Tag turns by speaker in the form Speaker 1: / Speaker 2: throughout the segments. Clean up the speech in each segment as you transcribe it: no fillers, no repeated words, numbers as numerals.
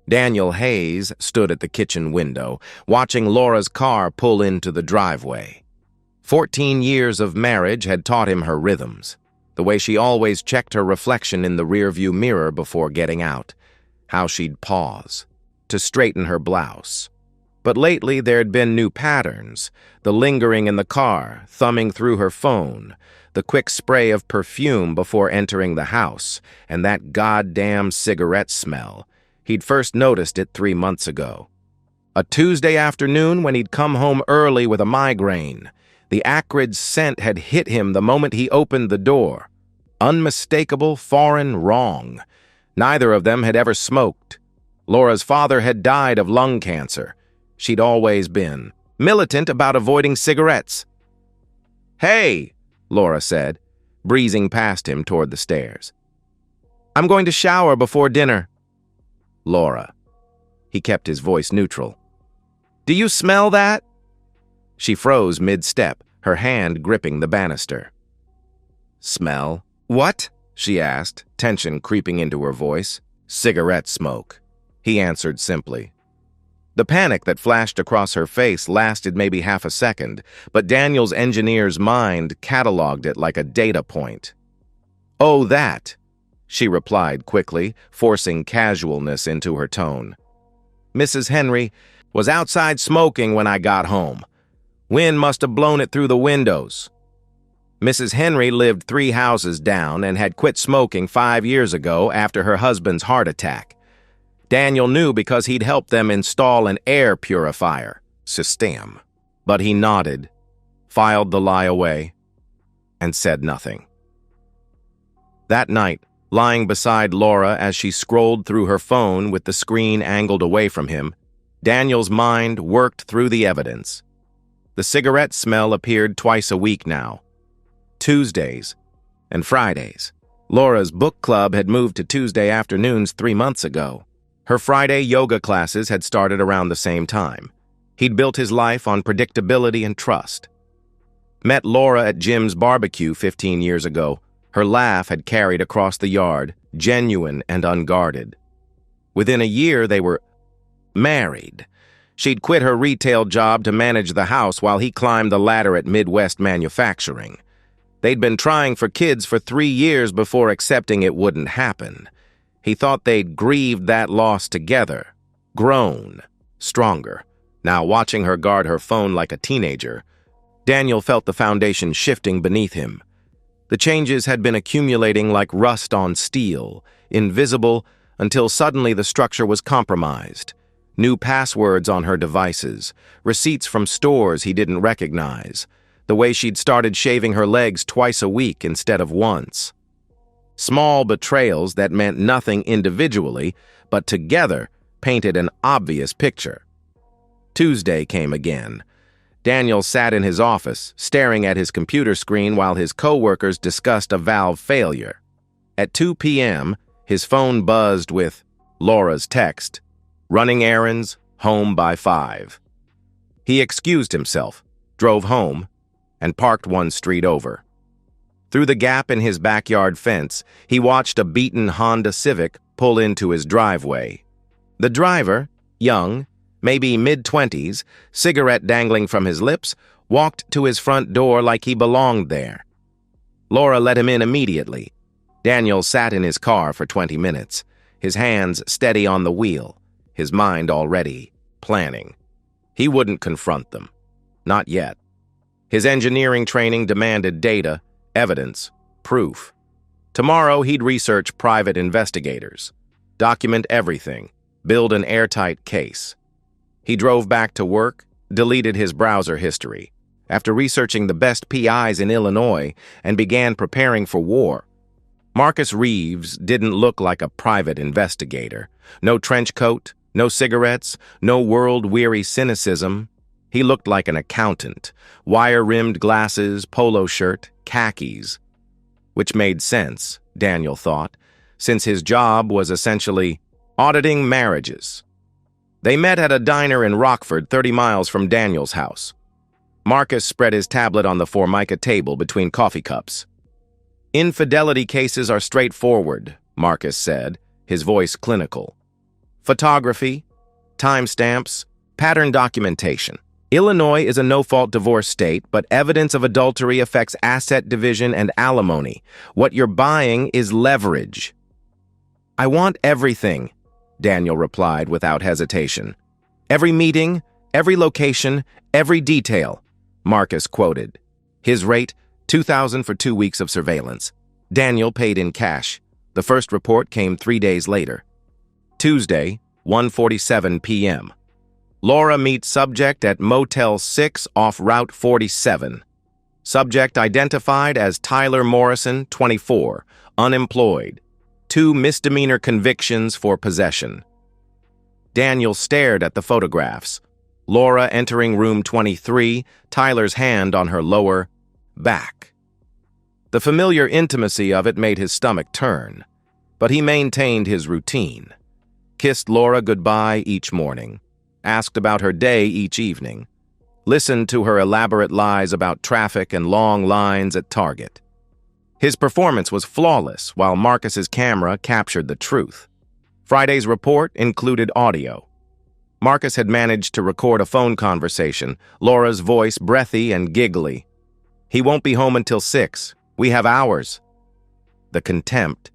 Speaker 1: Daniel Hayes stood at the kitchen window, watching Laura's car pull into the driveway. 14 years of marriage had taught him her rhythms, the way she always checked her reflection in the rearview mirror before getting out, how she'd pause to straighten her blouse. But lately there had been new patterns, the lingering in the car, thumbing through her phone, the quick spray of perfume before entering the house, and that goddamn cigarette smell. He'd first noticed it 3 months ago. A Tuesday afternoon when he'd come home early with a migraine. The acrid scent had hit him the moment he opened the door. Unmistakable, foreign, wrong. Neither of them had ever smoked. Laura's father had died of lung cancer. She'd always been militant about avoiding cigarettes. "Hey," Laura said, breezing past him toward the stairs. "I'm going to shower before dinner." "Laura." He kept his voice neutral. "Do you smell that?" She froze mid-step, her hand gripping the banister. "Smell? What?" she asked, tension creeping into her voice. "Cigarette smoke," he answered simply. The panic that flashed across her face lasted maybe half a second, but Daniel's engineer's mind cataloged it like a data point. "Oh, that," she replied quickly, forcing casualness into her tone. "Mrs. Henry was outside smoking when I got home. Wind must have blown it through the windows." Mrs. Henry lived 3 houses down and had quit smoking 5 years ago after her husband's heart attack. Daniel knew because he'd helped them install an air purifier system. But he nodded, filed the lie away, and said nothing. That night, lying beside Laura as she scrolled through her phone with the screen angled away from him, Daniel's mind worked through the evidence. The cigarette smell appeared twice a week now, Tuesdays and Fridays. Laura's book club had moved to Tuesday afternoons 3 months ago. Her Friday yoga classes had started around the same time. He'd built his life on predictability and trust. Met Laura at Jim's barbecue 15 years ago. Her laugh had carried across the yard, genuine and unguarded. Within a year, they were married. She'd quit her retail job to manage the house while he climbed the ladder at Midwest Manufacturing. They'd been trying for kids for 3 years before accepting it wouldn't happen. He thought they'd grieved that loss together, grown, stronger. Now watching her guard her phone like a teenager, Daniel felt the foundation shifting beneath him. The changes had been accumulating like rust on steel, invisible until suddenly the structure was compromised. New passwords on her devices, receipts from stores he didn't recognize, the way she'd started shaving her legs twice a week instead of once. Small betrayals that meant nothing individually, but together painted an obvious picture. Tuesday came again. Daniel sat in his office, staring at his computer screen while his coworkers discussed a valve failure. At 2 p.m., his phone buzzed with Laura's text, "Running errands, home by 5." He excused himself, drove home, and parked 1 street over. Through the gap in his backyard fence, he watched a beaten Honda Civic pull into his driveway. The driver, young, maybe mid-20s, cigarette dangling from his lips, walked to his front door like he belonged there. Laura let him in immediately. Daniel sat in his car for 20 minutes, his hands steady on the wheel, his mind already planning. He wouldn't confront them. Not yet. His engineering training demanded data, evidence, proof. Tomorrow he'd research private investigators, document everything, build an airtight case. He drove back to work, deleted his browser history, after researching the best PIs in Illinois, and began preparing for war. Marcus Reeves didn't look like a private investigator. No trench coat, no cigarettes, no world-weary cynicism. He looked like an accountant, wire-rimmed glasses, polo shirt, khakis. Which made sense, Daniel thought, since his job was essentially auditing marriages. They met at a diner in Rockford, 30 miles from Daniel's house. Marcus spread his tablet on the Formica table between coffee cups. "Infidelity cases are straightforward," Marcus said, his voice clinical. photography, timestamps, pattern documentation. Illinois is a no-fault divorce state, but evidence of adultery affects asset division and alimony. What you're buying is leverage. I want everything, Daniel replied without hesitation. Every meeting, every location, every detail, Marcus quoted. His rate, $2,000 for 2 weeks of surveillance. Daniel paid in cash. The first report came 3 days later. Tuesday, 1:47 p.m. Laura meets subject at Motel 6 off Route 47. Subject identified as Tyler Morrison, 24, unemployed. 2 misdemeanor convictions for possession. Daniel stared at the photographs. Laura entering room 23, Tyler's hand on her lower back. The familiar intimacy of it made his stomach turn, but he maintained his routine. Kissed Laura goodbye each morning, asked about her day each evening, listened to her elaborate lies about traffic and long lines at Target. His performance was flawless while Marcus's camera captured the truth. Friday's report included audio. Marcus had managed to record a phone conversation, Laura's voice breathy and giggly. He won't be home until 6. We have hours. The contempt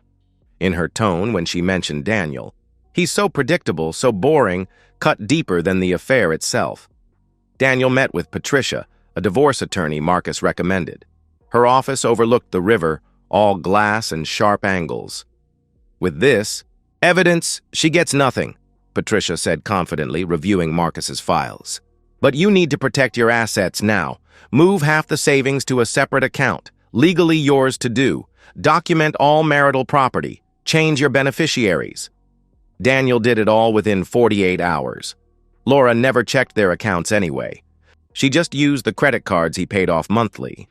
Speaker 1: in her tone when she mentioned Daniel. He's so predictable, so boring, cut deeper than the affair itself. Daniel met with Patricia, a divorce attorney Marcus recommended. Her office overlooked the river, all glass and sharp angles. With this evidence, she gets nothing, Patricia said confidently, reviewing Marcus's files. But you need to protect your assets now. Move half the savings to a separate account, legally yours to do. Document all marital property. Change your beneficiaries. Daniel did it all within 48 hours. Laura never checked their accounts anyway. She just used the credit cards he paid off monthly.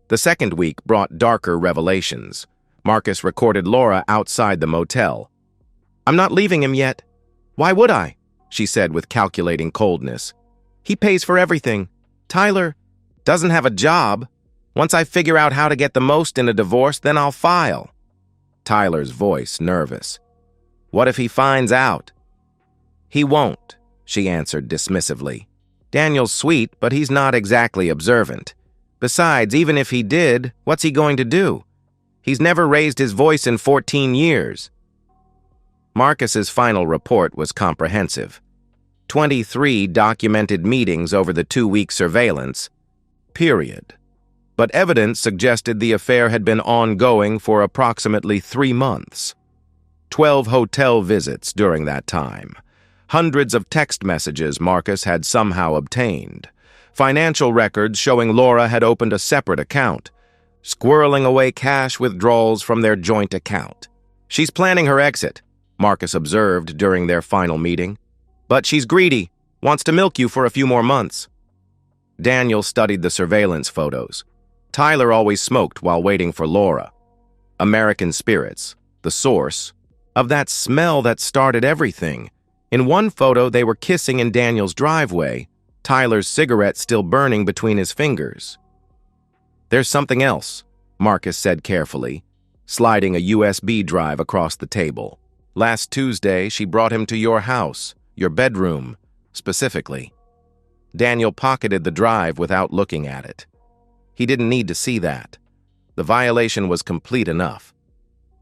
Speaker 1: The second week brought darker revelations. Marcus recorded Laura outside the motel. "I'm not leaving him yet." "Why would I?" she said with calculating coldness. "He pays for everything. Tyler doesn't have a job. Once I figure out how to get the most in a divorce, then I'll file." Tyler's voice nervous. "What if he finds out?" "He won't," she answered dismissively. "Daniel's sweet, but he's not exactly observant. Besides, even if he did, what's he going to do? He's never raised his voice in 14 years. Marcus's final report was comprehensive. 23 documented meetings over the 2-week surveillance, period. But evidence suggested the affair had been ongoing for approximately 3 months. 12 hotel visits during that time. Hundreds of text messages Marcus had somehow obtained. Financial records showing Laura had opened a separate account, squirreling away cash withdrawals from their joint account. "She's planning her exit," Marcus observed during their final meeting. "But she's greedy, wants to milk you for a few more months." Daniel studied the surveillance photos. Tyler always smoked while waiting for Laura. American Spirits, the source of that smell that started everything. In one photo, they were kissing in Daniel's driveway, Tyler's cigarette still burning between his fingers. "There's something else," Marcus said carefully, sliding a USB drive across the table. "Last Tuesday, she brought him to your house, your bedroom, specifically." Daniel pocketed the drive without looking at it. He didn't need to see that. The violation was complete enough.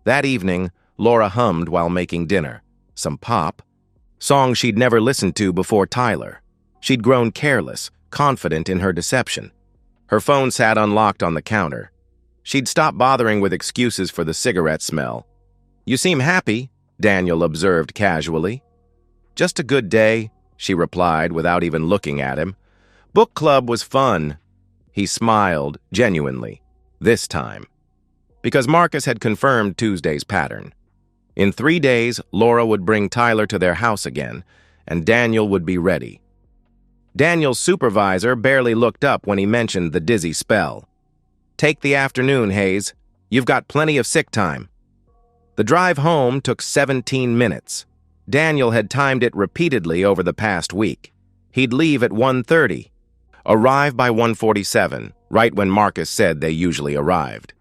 Speaker 1: That evening, Laura hummed while making dinner. Some pop. Songs she'd never listened to before Tyler. She'd grown careless, confident in her deception. Her phone sat unlocked on the counter. She'd stopped bothering with excuses for the cigarette smell. "You seem happy," Daniel observed casually. "Just a good day," she replied without even looking at him. "Book club was fun." He smiled, genuinely, this time, because Marcus had confirmed Tuesday's pattern. In 3 days, Laura would bring Tyler to their house again, and Daniel would be ready. Daniel's supervisor barely looked up when he mentioned the dizzy spell. "Take the afternoon, Hayes. You've got plenty of sick time." The drive home took 17 minutes. Daniel had timed it repeatedly over the past week. He'd leave at 1:30, arrive by 1:47, right when Marcus said they usually arrived.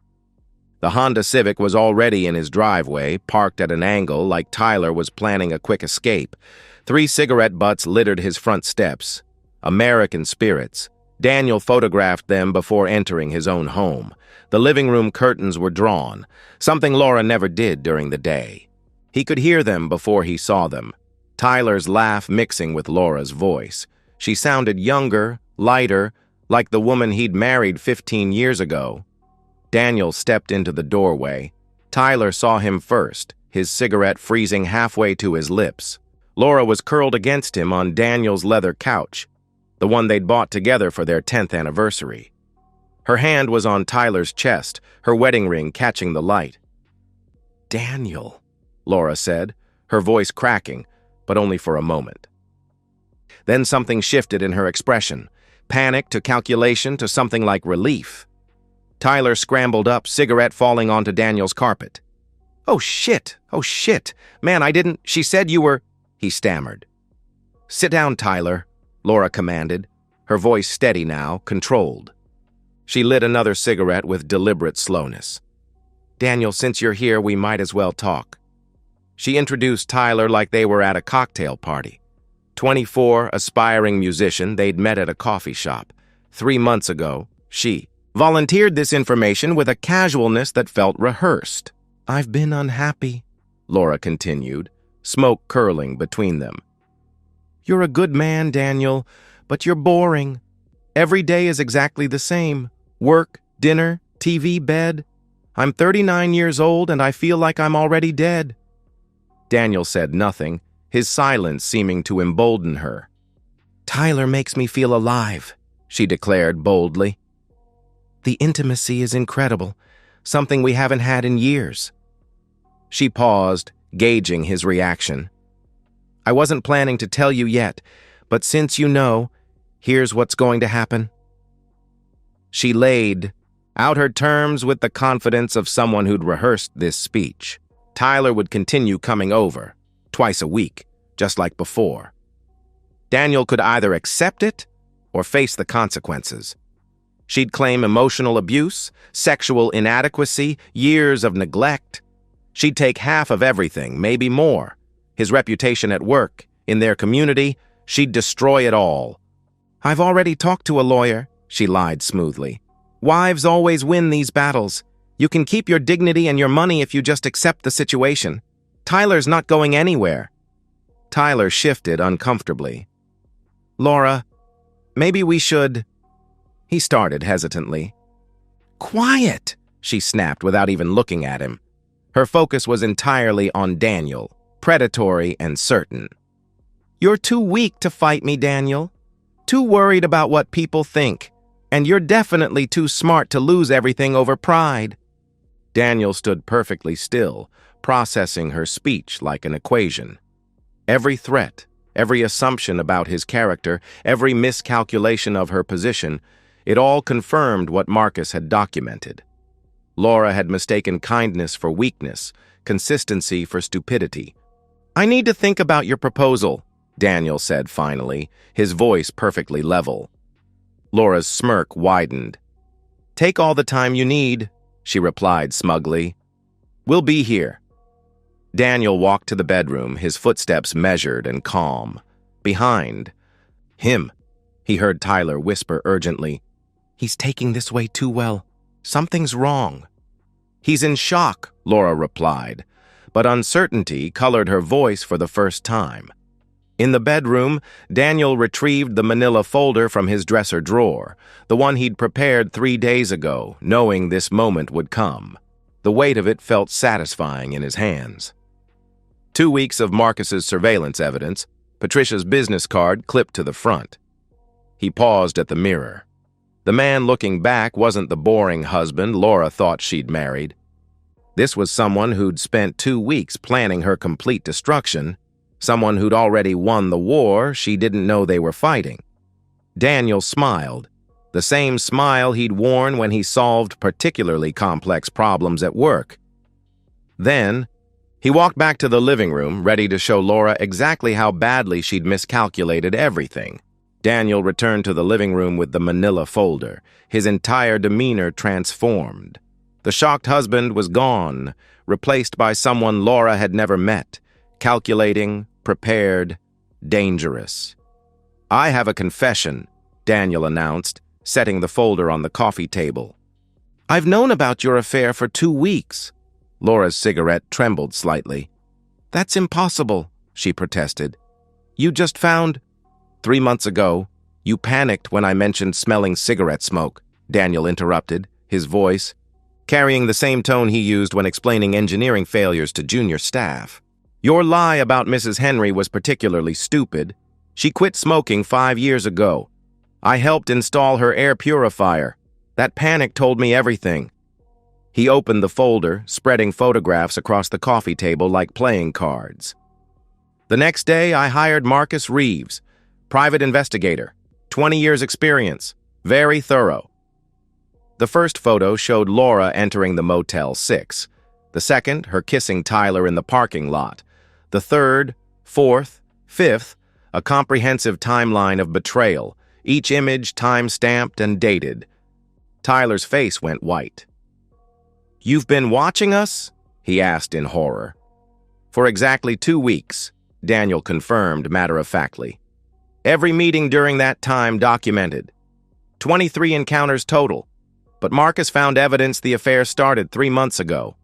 Speaker 1: The Honda Civic was already in his driveway, parked at an angle like Tyler was planning a quick escape. 3 cigarette butts littered his front steps. American spirits. Daniel photographed them before entering his own home. The living room curtains were drawn, something Laura never did during the day. He could hear them before he saw them. Tyler's laugh mixing with Laura's voice. She sounded younger, lighter, like the woman he'd married 15 years ago. Daniel stepped into the doorway. Tyler saw him first, his cigarette freezing halfway to his lips. Laura was curled against him on Daniel's leather couch, the one they'd bought together for their 10th anniversary. Her hand was on Tyler's chest, her wedding ring catching the light. "Daniel," Laura said, her voice cracking, but only for a moment. Then something shifted in her expression, panic to calculation to something like relief. Tyler scrambled up, cigarette falling onto Daniel's carpet. Oh shit, man, I didn't, she said you were," he stammered. "Sit down, Tyler," Laura commanded, her voice steady now, controlled. She lit another cigarette with deliberate slowness. "Daniel, since you're here, we might as well talk." She introduced Tyler like they were at a cocktail party. 24, aspiring musician, they'd met at a coffee shop. 3 months ago, she volunteered this information with a casualness that felt rehearsed. "I've been unhappy," Laura continued, smoke curling between them. "You're a good man, Daniel, but you're boring. Every day is exactly the same. Work, dinner, TV, bed. I'm 39 years old and I feel like I'm already dead." Daniel said nothing, his silence seeming to embolden her. "Tyler makes me feel alive," she declared boldly. "The intimacy is incredible, something we haven't had in years." She paused, gauging his reaction. "I wasn't planning to tell you yet, but since you know, here's what's going to happen." She laid out her terms with the confidence of someone who'd rehearsed this speech. Tyler would continue coming over, twice a week, just like before. Daniel could either accept it or face the consequences. She'd claim emotional abuse, sexual inadequacy, years of neglect. She'd take half of everything, maybe more. His reputation at work, in their community, she'd destroy it all. "I've already talked to a lawyer," she lied smoothly. "Wives always win these battles. You can keep your dignity and your money if you just accept the situation. Tyler's not going anywhere." Tyler shifted uncomfortably. "Laura, maybe we should..." He started hesitantly. "Quiet!" she snapped without even looking at him. Her focus was entirely on Daniel, predatory and certain. "You're too weak to fight me, Daniel. Too worried about what people think. And you're definitely too smart to lose everything over pride." Daniel stood perfectly still, processing her speech like an equation. Every threat, every assumption about his character, every miscalculation of her position, it all confirmed what Marcus had documented. Laura had mistaken kindness for weakness, consistency for stupidity. "I need to think about your proposal," Daniel said finally, his voice perfectly level. Laura's smirk widened. "Take all the time you need," she replied smugly. "We'll be here." Daniel walked to the bedroom, his footsteps measured and calm. Behind him, he heard Tyler whisper urgently, "He's taking this way too well. Something's wrong." "He's in shock," Laura replied, but uncertainty colored her voice for the first time. In the bedroom, Daniel retrieved the manila folder from his dresser drawer, the one he'd prepared 3 days ago, knowing this moment would come. The weight of it felt satisfying in his hands. 2 weeks of Marcus's surveillance evidence, Patricia's business card clipped to the front. He paused at the mirror. The man looking back wasn't the boring husband Laura thought she'd married. This was someone who'd spent 2 weeks planning her complete destruction, someone who'd already won the war she didn't know they were fighting. Daniel smiled, the same smile he'd worn when he solved particularly complex problems at work. Then, he walked back to the living room, ready to show Laura exactly how badly she'd miscalculated everything. Daniel returned to the living room with the manila folder, his entire demeanor transformed. The shocked husband was gone, replaced by someone Laura had never met, calculating, prepared, dangerous. "I have a confession," Daniel announced, setting the folder on the coffee table. "I've known about your affair for 2 weeks." Laura's cigarette trembled slightly. "That's impossible," she protested. "You just found—" "3 months ago, you panicked when I mentioned smelling cigarette smoke," Daniel interrupted, his voice carrying the same tone he used when explaining engineering failures to junior staff. "Your lie about Mrs. Henry was particularly stupid. She quit smoking 5 years ago. I helped install her air purifier. That panic told me everything." He opened the folder, spreading photographs across the coffee table like playing cards. "The next day, I hired Marcus Reeves, private investigator, 20 years experience, very thorough." The first photo showed Laura entering the Motel 6. The second, her kissing Tyler in the parking lot. The third, fourth, fifth, a comprehensive timeline of betrayal, each image time-stamped and dated. Tyler's face went white. "You've been watching us?" he asked in horror. "For exactly 2 weeks," Daniel confirmed matter-of-factly. "Every meeting during that time documented. 23 encounters total, but Marcus found evidence the affair started 3 months ago.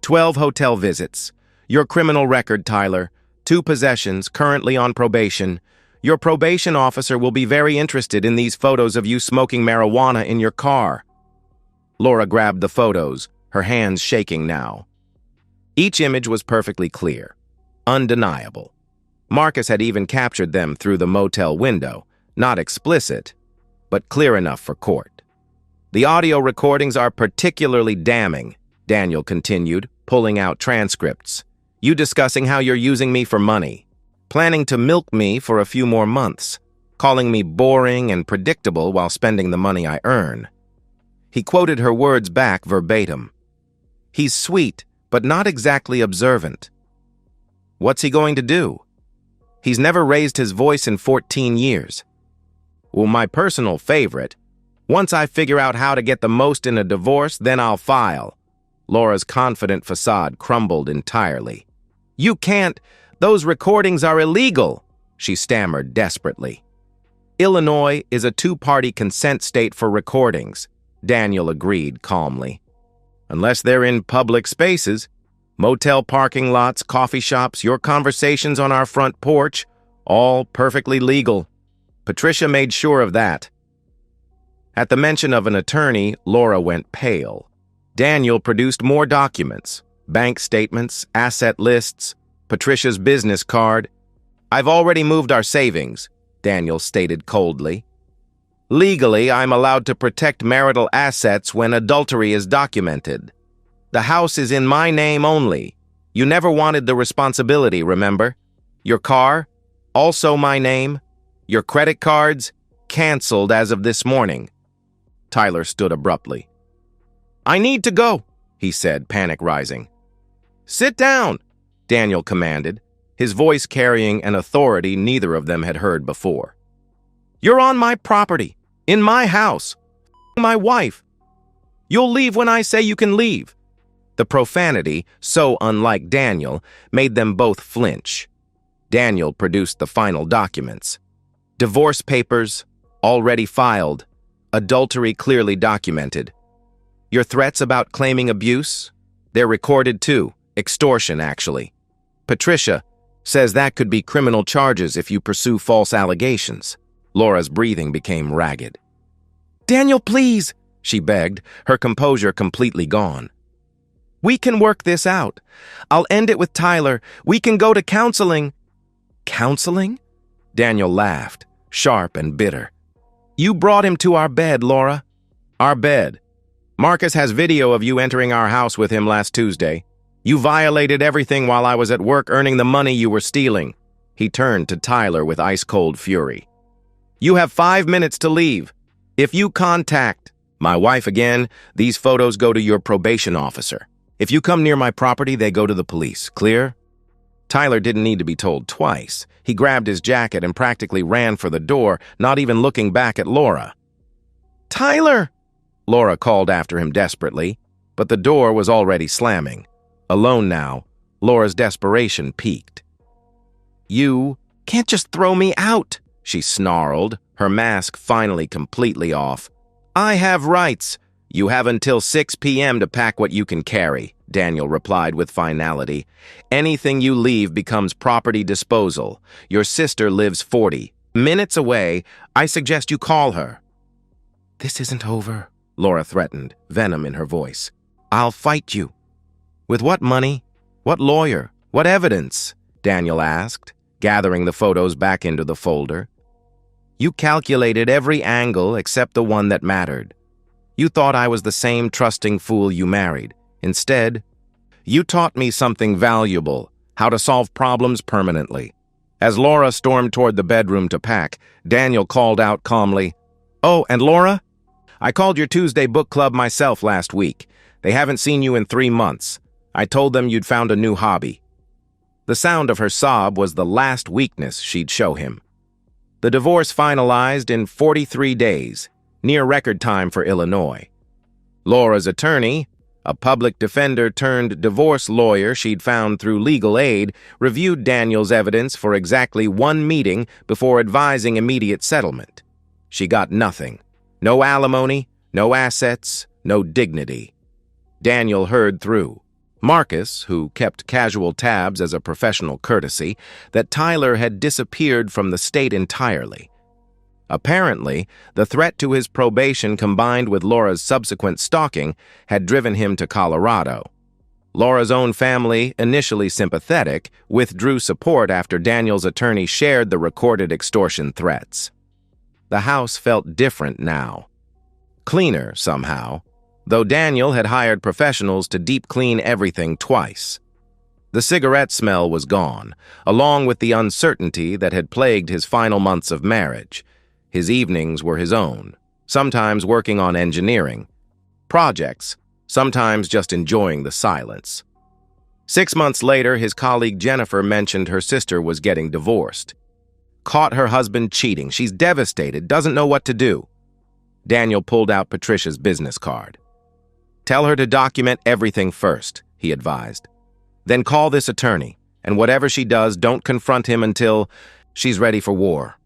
Speaker 1: 12 hotel visits. Your criminal record, Tyler. 2 possessions, currently on probation. Your probation officer will be very interested in these photos of you smoking marijuana in your car." Laura grabbed the photos, her hands shaking now. Each image was perfectly clear, undeniable. Marcus had even captured them through the motel window, not explicit, but clear enough for court. "The audio recordings are particularly damning," Daniel continued, pulling out transcripts. "You discussing how you're using me for money, planning to milk me for a few more months, calling me boring and predictable while spending the money I earn." He quoted her words back verbatim. "He's sweet, but not exactly observant." What's he going to do? He's never raised his voice in 14 years. "Well, my personal favorite. Once I figure out how to get the most in a divorce, then I'll file." Laura's confident facade crumbled entirely. "You can't. Those recordings are illegal," she stammered desperately. "Illinois is a 2-party consent state for recordings," Daniel agreed calmly. "Unless they're in public spaces, motel parking lots, coffee shops, your conversations on our front porch, all perfectly legal. Patricia made sure of that." At the mention of an attorney, Laura went pale. Daniel produced more documents, bank statements, asset lists, Patricia's business card. "I've already moved our savings," Daniel stated coldly. "Legally, I'm allowed to protect marital assets when adultery is documented. The house is in my name only. You never wanted the responsibility, remember? Your car, also my name. Your credit cards, canceled as of this morning." Tyler stood abruptly. "I need to go," he said, panic rising. "Sit down," Daniel commanded, his voice carrying an authority neither of them had heard before. "You're on my property, in my house, my wife. You'll leave when I say you can leave." The profanity, so unlike Daniel, made them both flinch. Daniel produced the final documents. Divorce papers, already filed. Adultery clearly documented. Your threats about claiming abuse? They're recorded too. Extortion, actually. Patricia says that could be criminal charges if you pursue false allegations. Laura's breathing became ragged. "Daniel, please," she begged, her composure completely gone. "We can work this out. I'll end it with Tyler. We can go to counseling." "Counseling?" Daniel laughed, sharp and bitter. "You brought him to our bed, Laura." "Our bed. Marcus has video of you entering our house with him last Tuesday. You violated everything while I was at work earning the money you were stealing." He turned to Tyler with ice-cold fury. "You have 5 minutes to leave. If you contact my wife again, these photos go to your probation officer. If you come near my property, they go to the police. Clear?" Tyler didn't need to be told twice. He grabbed his jacket and practically ran for the door, not even looking back at Laura. "Tyler!" Laura called after him desperately, but the door was already slamming. Alone now, Laura's desperation peaked. "You can't just throw me out," she snarled, her mask finally completely off. "I have rights. You have until 6 p.m. to pack what you can carry," Daniel replied with finality. "Anything you leave becomes property disposal. Your sister lives 40 minutes away. I suggest you call her." "This isn't over," Laura threatened, venom in her voice. "I'll fight you." "With what money? What lawyer? What evidence?" Daniel asked, gathering the photos back into the folder. "You calculated every angle except the one that mattered. You thought I was the same trusting fool you married. Instead, you taught me something valuable, how to solve problems permanently." As Laura stormed toward the bedroom to pack, Daniel called out calmly, "Oh, and Laura? I called your Tuesday book club myself last week. They haven't seen you in 3 months. I told them you'd found a new hobby." The sound of her sob was the last weakness she'd show him. The divorce finalized in 43 days, near record time for Illinois. Laura's attorney, a public defender turned divorce lawyer she'd found through legal aid, reviewed Daniel's evidence for exactly 1 meeting before advising immediate settlement. She got nothing. No alimony, no assets, no dignity. Daniel heard through. Marcus, who kept casual tabs as a professional courtesy, that Tyler had disappeared from the state entirely. Apparently, the threat to his probation combined with Laura's subsequent stalking had driven him to Colorado. Laura's own family, initially sympathetic, withdrew support after Daniel's attorney shared the recorded extortion threats. The house felt different now. Cleaner, somehow, though Daniel had hired professionals to deep clean everything twice. The cigarette smell was gone, along with the uncertainty that had plagued his final months of marriage. His evenings were his own, sometimes working on engineering projects, sometimes just enjoying the silence. 6 months later, his colleague Jennifer mentioned her sister was getting divorced. Caught her husband cheating. She's devastated, doesn't know what to do. Daniel pulled out Patricia's business card. "Tell her to document everything first," he advised. "Then call this attorney, and whatever she does, don't confront him until she's ready for war."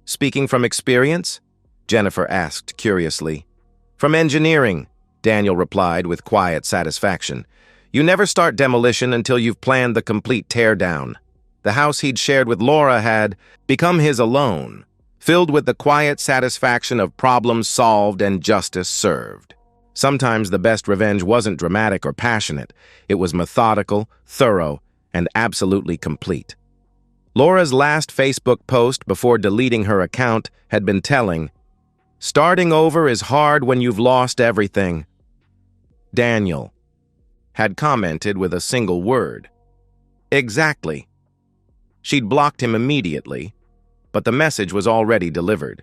Speaker 1: "Speaking from experience?" Jennifer asked curiously. "From engineering," Daniel replied with quiet satisfaction. "You never start demolition until you've planned the complete teardown." The house he'd shared with Laura had become his alone, filled with the quiet satisfaction of problems solved and justice served. Sometimes the best revenge wasn't dramatic or passionate. It was methodical, thorough, and absolutely complete. Laura's last Facebook post before deleting her account had been telling, "Starting over is hard when you've lost everything." Daniel had commented with a single word. "Exactly." She'd blocked him immediately, but the message was already delivered.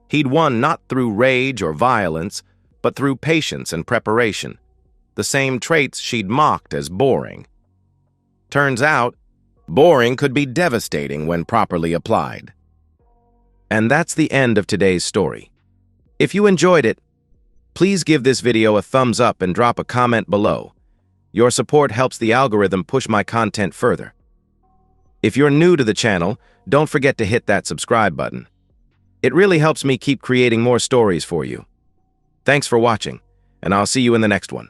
Speaker 1: He'd won not through rage or violence, but through patience and preparation, the same traits she'd mocked as boring. Turns out, boring could be devastating when properly applied. And that's the end of today's story. If you enjoyed it, please give this video a thumbs up and drop a comment below. Your support helps the algorithm push my content further. If you're new to the channel, don't forget to hit that subscribe button. It really helps me keep creating more stories for you. Thanks for watching, and I'll see you in the next one.